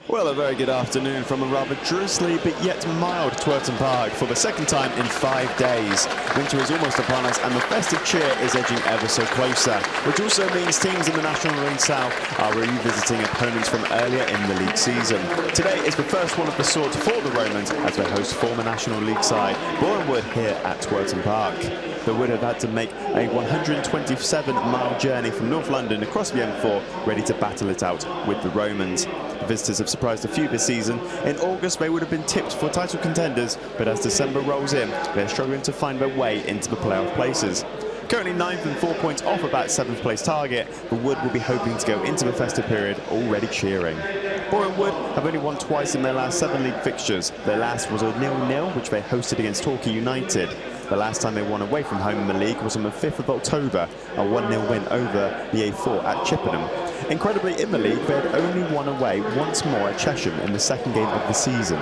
Well, a very good afternoon from a rather drizzly but yet mild 𝗛𝗚𝗚𝗛𝗚𝗏 Park for the second time in 5 days. Winter is almost upon us and the festive cheer is edging ever so closer, which also means teams in the National League South are revisiting opponents from earlier in the league season. Today is the first one of the sort for the Romans as they host former National League side Boreham Wood here at 𝗛𝗚𝗚𝗛𝗏 Park. The Wood have had to make a 127-mile journey from North London across the M4, ready to battle it out with the Romans. The visitors have surprised a few this season. In August, they would have been tipped for title contenders, but as December rolls in, they're struggling to find their way into the playoff places. Currently 9th and 4 points off about 7th place target, the Wood will be hoping to go into the festive period already cheering. Boreham Wood have only won twice in their last 7 league fixtures. Their last was a 0-0, which they hosted against Torquay United. The last time they won away from home in the league was on the 5th of October, a 1-0 win over the A4 at Chippenham. Incredibly, in the league, they had only won away once more at Chesham in the second game of the season.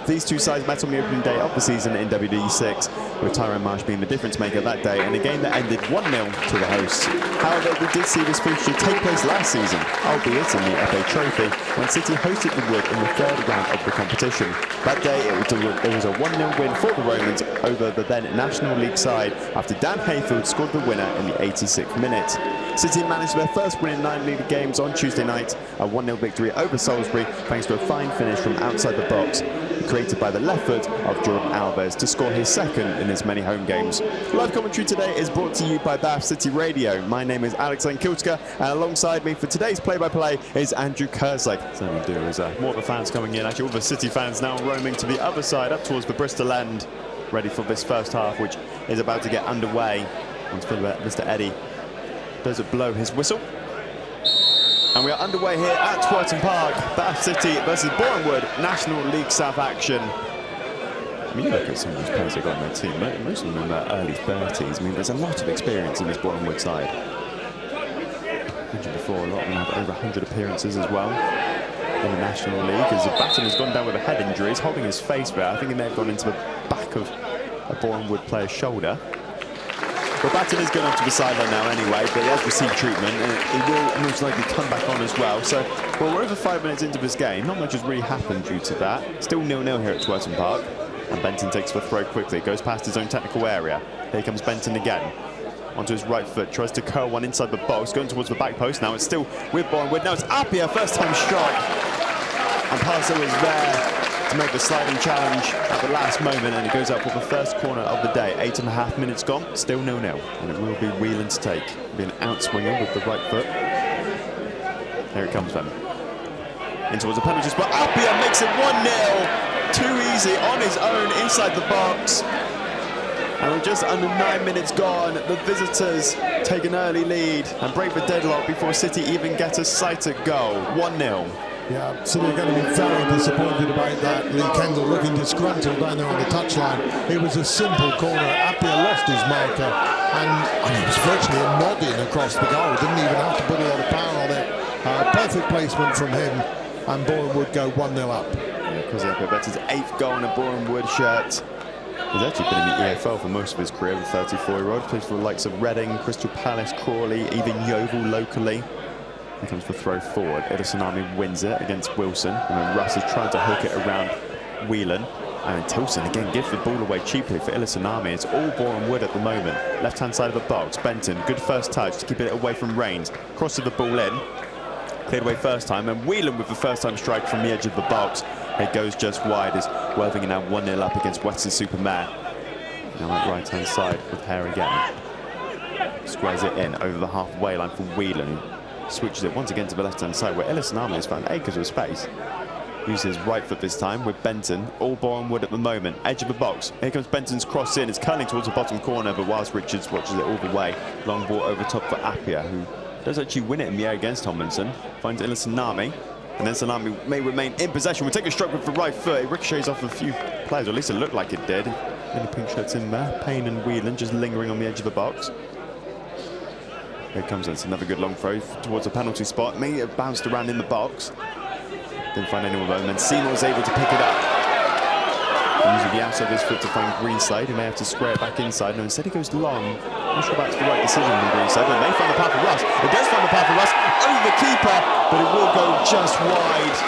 These two sides met on the opening day of the season in WD6, with Tyrone Marsh being the difference maker that day in a game that ended 1-0 to the hosts. However, we did see this fixture take place last season, albeit in the FA Trophy, when City hosted the Wood in the 3rd round of the competition. That day, it was a 1-0 win for the Romans over the then National League side after Dan Hayfield scored the winner in the 86th minute. City managed their first win in 9 league games on Tuesday night, a 1-0 victory over Salisbury thanks to a fine finish from outside the box, created by the left foot of Jordan Alves to score his second in as many home games. Live commentary today is brought to you by Bath City Radio. My name is 𝗛𝗚𝗛𝗚𝗛𝗏𝗛𝗏, and alongside me for today's play-by-play is Andrew Kerslake. Certainly do, as more of the fans coming in, actually all the City fans now roaming to the other side, up towards the Bristol end, ready for this first half, which is about to get underway. Once Mr. Eddie does it blow his whistle. And we are underway here at 𝗛𝗚𝗚𝗛𝗏𝗏 Park. Bath City versus Boreham Wood, National League South action. I mean, you look at some of these players they've got in their team, most of them in their early 30s. I mean, there's a lot of experience in this Boreham Wood side. I mentioned before, a lot of them have over 100 appearances as well in the National League, as Batten has gone down with a head injury. He's holding his face there. I think he may have gone into the back of a Boreham Wood player's shoulder. Well, Batten is going onto the sideline now anyway, but he has received treatment and he will most likely come back on as well. So, well, we're over 5 minutes into this game. Not much has really happened due to that. Still 0-0 here at 𝗛𝗚𝗏𝗛𝗏 Park. And Benton takes the throw quickly, goes past his own technical area. Here comes Benton again. Onto his right foot, tries to curl one inside the box, going towards the back post. Now it's still with Boreham Wood. Now it's 𝗛𝗚𝗏𝗛𝗏𝗛𝗏, first time strike. And Parser was there to make the sliding challenge at the last moment, and it goes up for the first corner of the day. 8.5 minutes gone, still 0-0, and it will be Whelan to take. It'll be an outswinger with the right foot. Here it comes then. In towards the penalty spot. 𝗛𝗚𝗏𝗛𝗏𝗛𝗏 makes it 1-0. Too easy on his own inside the box. And with just under 9 minutes gone, the visitors take an early lead and break the deadlock before City even get a sighted goal. 1-0. Yeah, City are going to be very disappointed about that. Lee Kendall looking disgruntled down there on the touchline. It was a simple corner. 𝗛𝗚𝗏𝗛𝗏 lost his marker, and it was virtually a nodding across the goal. Didn't even have to put a lot of power on it. Perfect placement from him, and Boreham Wood go 1-0 up. Yeah, that's his 8th goal in a Boreham Wood shirt. He's actually been in the EFL for most of his career, the 34-year-old. Plays for the likes of Reading, Crystal Palace, Crawley, even Yeovil locally. Here comes the throw forward. 𝗛𝗏𝗏𝗏𝗏 wins it against Wilson, and then Russ is trying to hook it around Whelan. And Tilson again gives the ball away cheaply for 𝗛𝗏𝗏𝗏𝗏. It's all Boreham Wood at the moment. Left-hand side of the box. Benton, good first touch to keep it away from Rains. Crosses the ball in. Cleared away first time, and Whelan with the first-time strike from the edge of the box. It goes just wide as Worthing are now 1-0 up against Weston-super-Mare. Now that right-hand side with Hare again. Squares it in over the halfway line for Whelan. Switches it once again to the left-hand side where 𝗛𝗏𝗏𝗏𝗏 has found acres of space. Uses his right foot this time with Benton. All Boreham Wood at the moment. Edge of the box. Here comes Benton's cross in. It's curling towards the bottom corner, but whilst Richards watches it all the way. Long ball over top for 𝗛𝗚𝗏𝗏𝗏𝗏, who does actually win it in the air against Tomlinson. Finds 𝗛𝗏𝗏𝗏𝗏𝗏. And then Salami may remain in possession. We'll take a stroke with the right foot. It ricochets off a few players, or at least it looked like it did. Any pink shirts in there. Payne and Whelan just lingering on the edge of the box. Here comes it's another good long throw towards the penalty spot. May have bounced around in the box. Didn't find anyone there. And then Seymour was able to pick it up. Using the outside of his foot to find Greenside. He may have to square it back inside. No, instead he goes long. I'm not sure that's the right decision from Greenside, but it may find the path of Russ. It does find the path of Russ over the keeper, but it will go just wide.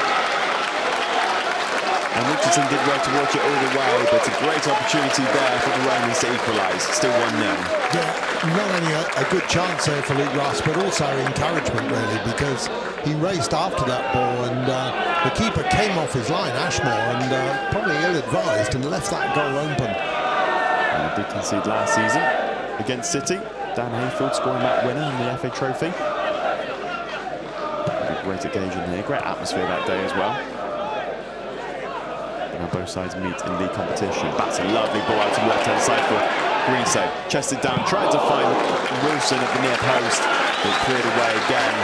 Richardson did well to watch it all the way, but a great opportunity there for the Romans to equalise. Still 1-0. Yeah, not only a good chance there for Luke Ross, but also encouragement, really, because he raced after that ball, and the keeper came off his line, Ashmore, and probably ill-advised, and left that goal open. And they did concede last season against City. Dan Hayfield scoring that winner in the FA Trophy. Great occasion here, great atmosphere that day as well. Now both sides meet in league competition. That's a lovely ball out to the left-hand side for Greensay. Chested down, trying to find Wilson at the near post. But cleared away again.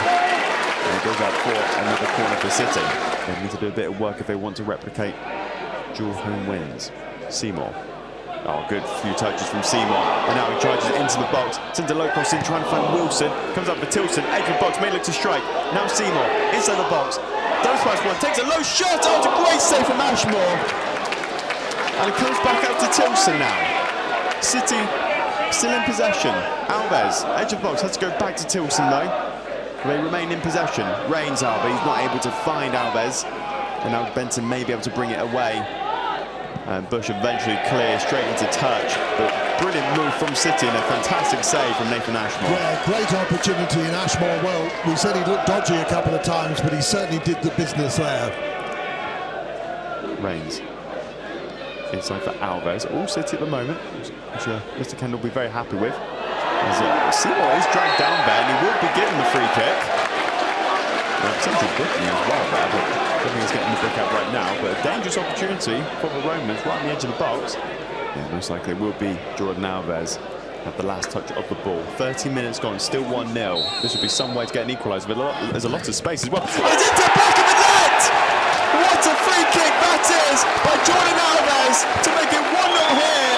And it goes out for another corner for City. They need to do a bit of work if they want to replicate dual home wins. Seymour. Oh, good few touches from Seymour. And now he charges into the box. Sends a low cross in, trying to find Wilson. Comes up for Tilson. Edge of box, may look to strike. Now Seymour inside the box. Does pass one, takes a low shot. Oh, it's a great save from Ashmore. And it comes back out to Tilson now. City still in possession. Alves, edge of box, has to go back to Tilson though. They remain in possession. Reigns out, but he's not able to find Alves. And now Benton may be able to bring it away. And Bush eventually clears straight into touch. But brilliant move from City and a fantastic save from Nathan Ashmore. Yeah, great opportunity in Ashmore. Well, we said he looked dodgy a couple of times, but he certainly did the business there. Reigns. Inside for Alves. All City at the moment, which Mr. Kendall will be very happy with. Seymour is dragged down there, and he will be given the free kick. Represented booking as well there, but I don't think he's getting the book out right now. But a dangerous opportunity for the Romans right on the edge of the box. Yeah, most likely it will be Jordan Alves at the last touch of the ball. 30 minutes gone, still 1-0. This would be some way to get an equaliser, but there's a lot of space as well. Oh, it's into the back of the net! What a free kick that is by Jordan Alves to make it 1-0 here.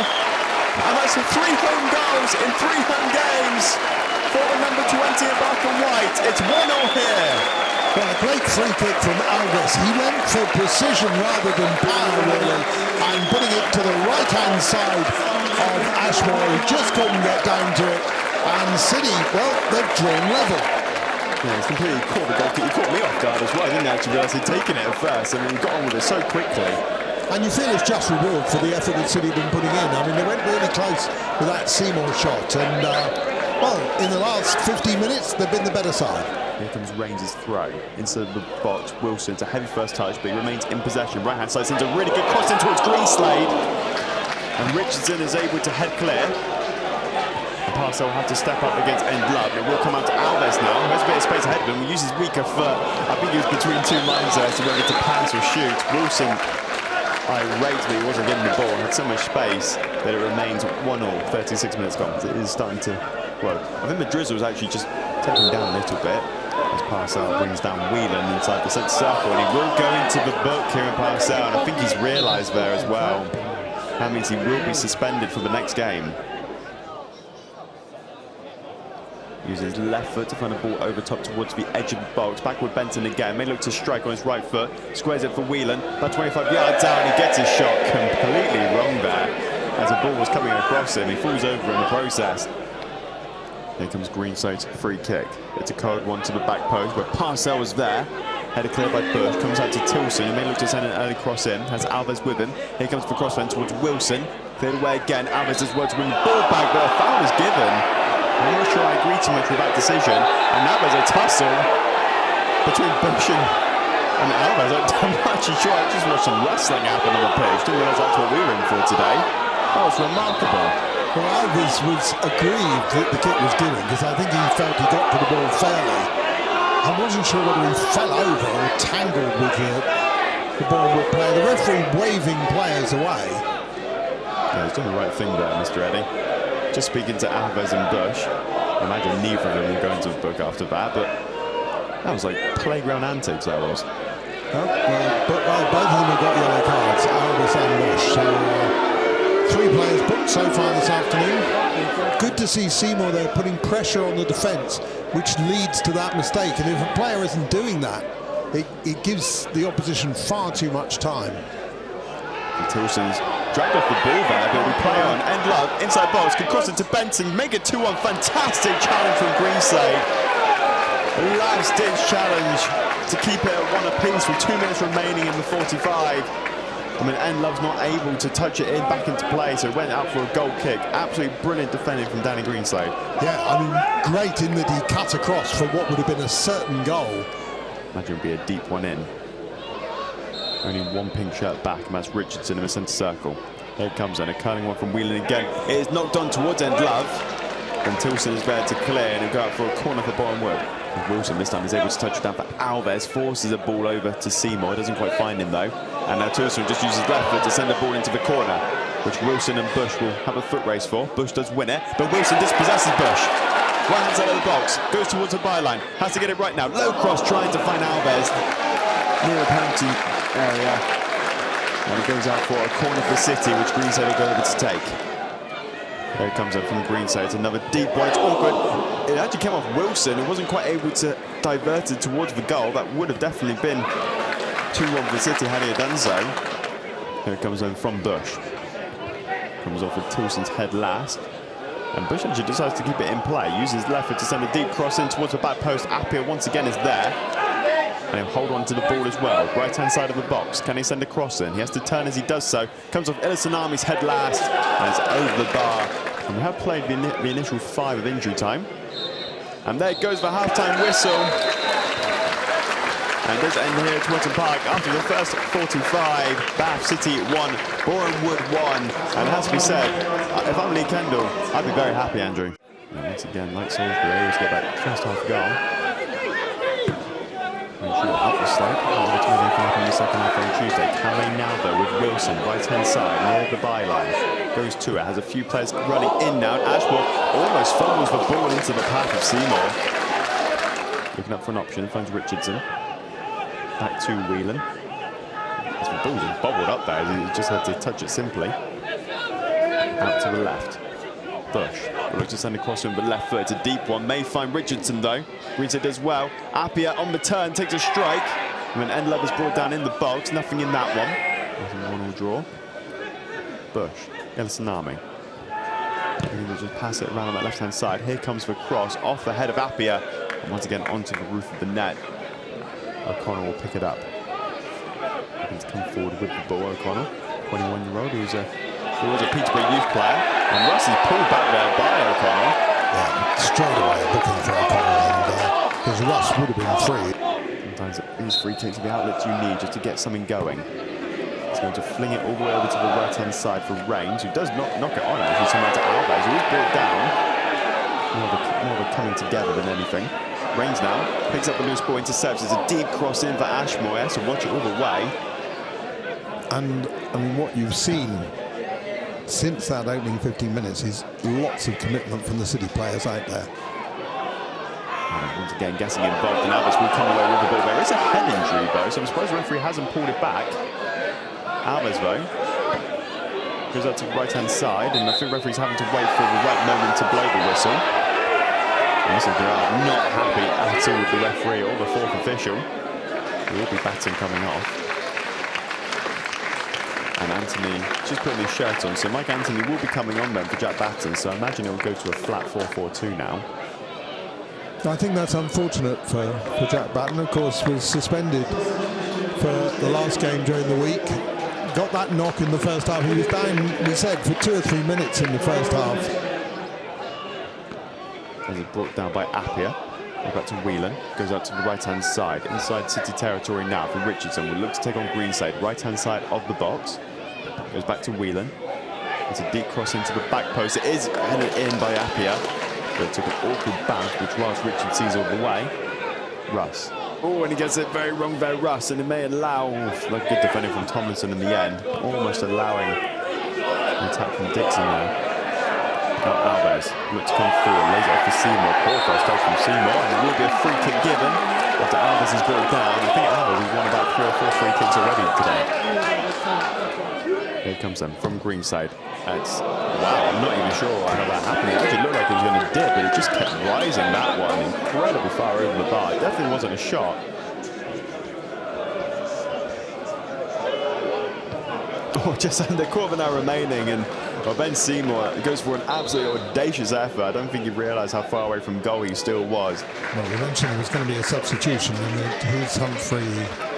And that's 3 home goals in 3 home games for the number 20 in black and white. It's 1-0 here. Well, a great free kick from Alves. He went for precision rather than power, really, and putting it to the right-hand side of Ashmore, who just couldn't get down to it. And City, well, they've drawn level. Yeah, he's completely caught the goalkeeper. He caught me off guard as well. I didn't actually realise he'd taken it at first. I mean, he got on with it so quickly. And you feel it's just reward for the effort that City have been putting in. I mean, they went really close with that Seymour shot. And, well, in the last 15 minutes, they've been the better side. Here comes Reigns' throw inside the box. Wilson, it's a heavy first touch, but he remains in possession. Right-hand side sends a really good cross in towards Greenslade. And Richardson is able to head clear. The passer will have to step up against Love. It will come out to Alves now. There's a bit of space ahead of him. He uses weaker foot. I think he was between 2 lines there as to whether to pass or shoot. Wilson irate, but he wasn't given the ball. Had so much space that it remains 1-0. 36 minutes gone. It is starting to, well, I think the drizzle is actually just taking down a little bit. As Parcell brings down Whelan inside the centre circle, and he will go into the book here in Parcell, and I think he's realised there as well. That means he will be suspended for the next game. Uses his left foot to find the ball over top towards the edge of the box. Backward Benton again, may look to strike on his right foot. Squares it for Whelan, about 25 yards out, and he gets his shot completely wrong there. As the ball was coming across him, he falls over in the process. Here comes Greenside's free kick. It's a cold one to the back post where Parcell was there. Headed clear by Bush, comes out to Tilson, who may look to send an early cross in. Has Alves with him. Here comes the crossman towards Wilson. Cleared away again. Alves does well to win the ball back, but a foul is given. I'm not sure I agree too much with that decision. And now there's a tussle between Bush and Alves. I'm not actually sure. I just watched some wrestling happen on the pitch. Didn't realise that's what we were in for today. That was remarkable. Well, Alves was aggrieved that the kick was given, because I think he felt he got to the ball fairly. I wasn't sure whether he fell over or tangled with the Boreham player. The referee waving players away. Yeah, he's done the right thing there, Mr. Eddy. Just speaking to Alves and Bush. I imagine neither of them will go into the book after that, but that was like playground antics, that was. Oh, well, both of them have got yellow cards, Alves and Bush. So, 3 players booked so far this afternoon. Good to see Seymour there putting pressure on the defence, which leads to that mistake. And if a player isn't doing that, it gives the opposition far too much time. And Tilson's dragged off the ball there, but we play on. Love, inside box, can cross it to Benton, make it 2-1. Fantastic challenge from Greensay. Last-ditch challenge to keep it at 1 apiece with 2 minutes remaining in the 45. I mean, 𝗛𝗚𝗛𝗚𝗛𝗧𝗦 not able to touch it in back into play, so went out for a goal kick. Absolutely brilliant defending from Danny Greenslade. Yeah, I mean, great in that he cut across for what would have been a certain goal. Imagine it would be a deep one in. Only one pink shirt back, and that's Richardson in the centre circle. Here it comes then, a curling one from Whelan again. It is knocked on towards 𝗛𝗚𝗛𝗛𝗏. And Tilson is there to clear, and he'll go out for a corner for Boreham Wood. And Wilson this time is able to touch it down for 𝗚𝗏𝗛𝗏s, forces a ball over to Seymour, doesn't quite find him though. And now Tilson just uses left foot to send the ball into the corner, which Wilson and Bush will have a foot race for. Bush does win it, but Wilson dispossesses Bush. Right hand side of the box, goes towards the byline, has to get it right now. Low cross trying to find 𝗚𝗏𝗛𝗏s near a penalty area. And it goes out for a corner for City, which Greenside will go over to take. There it comes up from Greenside. It's another deep one. It's awkward. It actually came off Wilson, who wasn't quite able to divert it towards the goal. That would have definitely been 2-1 for City had he done so. Here it comes in from Bush. Comes off with Tilson's head last. And Bush actually decides to keep it in play. Uses left foot to send a deep cross in towards the back post. 𝗚𝗏𝗛𝗏 once again is there. And he'll hold on to the ball as well. Right-hand side of the box. Can he send a cross in? He has to turn as he does so. Comes off 𝗛𝗚𝗛𝗏𝗛𝗏's head last. And it's over the bar. And we have played the initial 5 of injury time. And there goes the half-time whistle. And does end here at Twerton Park after the first 45. Bath City 1, Boreham Wood 1. And it has to be said, if I'm Lee Kendall, I'd be very happy, Andrew. And once again, like Salisbury, always get that first half goal. Up the slope, over to in the second half on Tuesday. Can they now though with Wilson, right-hand side, near the byline. Goes to it, has a few players running in now. Ashmore almost fumbles the ball into the path of Seymour. Looking up for an option, finds Richardson. Back to Whelan. As the ball just bobbled up there, he just had to touch it simply. Out to the left. Bush looks to send across to him, but left foot. It's a deep one. May find Richardson though. Greenside does well. 𝗚𝗏𝗛𝗏𝗏 on the turn takes a strike. And then 𝗛𝗚𝗛𝗏𝗏𝗏 is brought down in the box. Nothing in that one. 1-1 draw. Bush. 𝗛𝗚𝗛𝗏𝗏𝗏𝗏. He'll just pass it around on that left-hand side. Here comes the cross off the head of 𝗚𝗏𝗏𝗏. And once again onto the roof of the net. O'Connell will pick it up. He's come forward with the ball. O'Connell, 21-year-old, who was a Peterborough youth player. And Russ is pulled back there by O'Connell. Yeah, straight away looking for O'Connell, because Russ would have been free. Sometimes these free kicks are the outlets you need just to get something going. He's going to fling it all the way over to the right-hand side for Rains, who does not knock it on actually, someone to 𝗚𝗏𝗛𝗏𝗏𝗏s, who is brought down. More of a coming together than anything. Rains now picks up the loose ball, intercepts. It's a deep cross in for Ashmore. He has to watch it all the way. And I mean, what you've seen since that opening 15 minutes is lots of commitment from the City players out there. And once again, Gessing involved, and Alves will come away with the ball. There is a head injury though, so I'm surprised the referee hasn't pulled it back. Alves though goes out to the right-hand side, and I think the referee's having to wait for the right moment to blow the whistle. Listen, they are not happy at all with the referee or the fourth official. He will be batting coming off. And Anthony just putting his shirt on, so Mike Anthony will be coming on then for Jack Batton, so I imagine it will go to a flat 4-4-2 now. I think that's unfortunate for Jack Batton. Of course, was suspended for the last game during the week. Got that knock in the first half. He was down, we said, for 2 or 3 minutes in the first half. As it's brought down by 𝗚𝗏𝗏𝗏𝗏. Back to Whelan, goes out to the right-hand side, inside City territory now for Richardson. Will look to take on Greenside, right-hand side of the box. Goes back to Whelan. It's a deep cross into the back post. It is headed in by 𝗚𝗏𝗏𝗏𝗏. But it took an awkward bounce, which whilst Richard sees all the way. Russ. Oh, and he gets it very wrong there, Russ, and it may allow, like good defending from Tomlinson in the end, almost allowing an attack from Dixon there. Alves looks to come forward, lays it off for Seymour. Poor first touch from Seymour, and there will be a free kick given after Alves is brought down. I think Alves has won about 3 or 4 free kicks already today. Here comes then from Greenside. It's, wow, I'm not even sure how that happened. It actually looked like it was going to dip, but it just kept rising, that one. Incredibly far over the bar. It definitely wasn't a shot. Oh, just under a quarter of an hour remaining, and Ben Seymour goes for an absolutely audacious effort. I don't think he realised how far away from goal he still was. Well, we mentioned there was going to be a substitution, and his Humphrey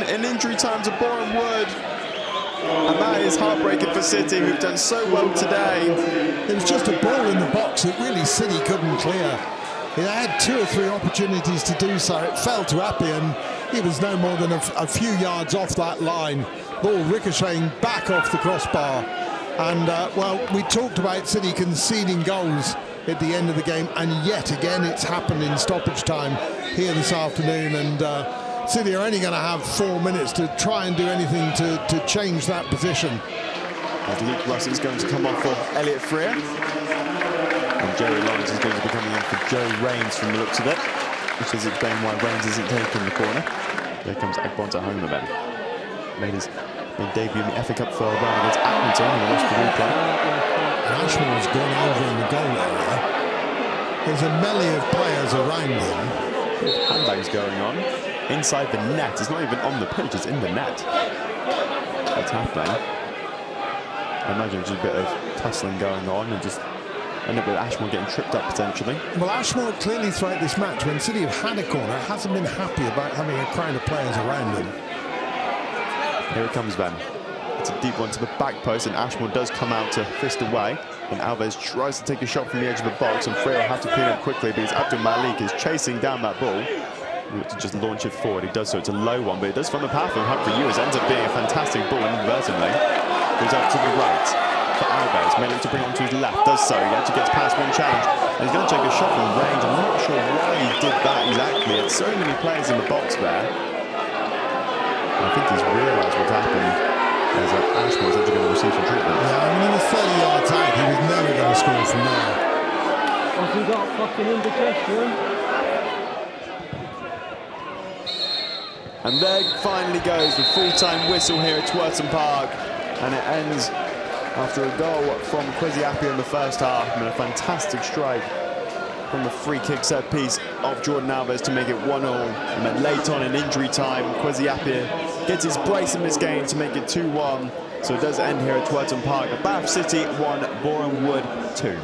1 in injury time to Boreham Wood. And that is heartbreaking for City, who've done so well today. It was just a ball in the box that really City couldn't clear. He had 2 or 3 opportunities to do so. It fell to 𝗛𝗚𝗚𝗛𝗚𝗏, and he was no more than a few yards off that line. Ball ricocheting back off the crossbar. And, well, we talked about City conceding goals at the end of the game, and yet again it's happened in stoppage time here this afternoon. And City are only going to have 4 minutes to try and do anything to change that position. As Luke Russell's going to come off for 𝗛𝗚𝗏𝗏𝗏𝗏. And Jerry Lawrence is going to be coming in for Joe Rains from the looks of it, which is explaining why Rains isn't taking the corner. There comes 𝗛𝗛𝗚𝗛𝗏𝗏𝗏𝗏 then. Made his debut in the FA Cup for a run against Accrington in the lost the replay. And Ashmore's gone over in the goal area. There's a melee of players around him. Handbags going on inside the net. It's not even on the pitch, it's in the net. What's happening? I imagine just a bit of tussling going on and just end up with Ashmore getting tripped up potentially. Well, Ashmore clearly throughout this match, when City have had a corner, hasn't been happy about having a crowd of players around him. Here it comes then. It's a deep one to the back post, and Ashmore does come out to fist away. And Alves tries to take a shot from the edge of the box, and Freya will have to clean up quickly because 𝗛𝗛𝗛𝗏𝗏𝗏𝗏 is chasing down that ball. He wants to just launch it forward. He does so. It's a low one, but it does find the path and Hunt for you. It ends up being a fantastic ball inadvertently. Goes out to the right for Alves. May look to bring it onto his left. Does so. He actually gets past one challenge. And he's going to take a shot from range. I'm not sure why he did that exactly. It's so many players in the box there. I think he's realised what's happened as Ashmore's actually going to receive some treatment. Yeah, I mean, he was 30 yards out. He was never going to score from there. Has he got fucking indigestion? And there finally goes the full-time whistle here at Twerton Park. And it ends after a goal from 𝗛𝗚𝗏𝗏𝗏𝗏𝗏 in the first half, and a fantastic strike from the free kick set piece of Jordan Alves to make it 1-1. And then late on in injury time, 𝗛𝗚𝗏𝗏𝗏𝗏 gets his brace in this game to make it 2-1. So it does end here at Twerton Park. Bath City 1, Boreham Wood 2.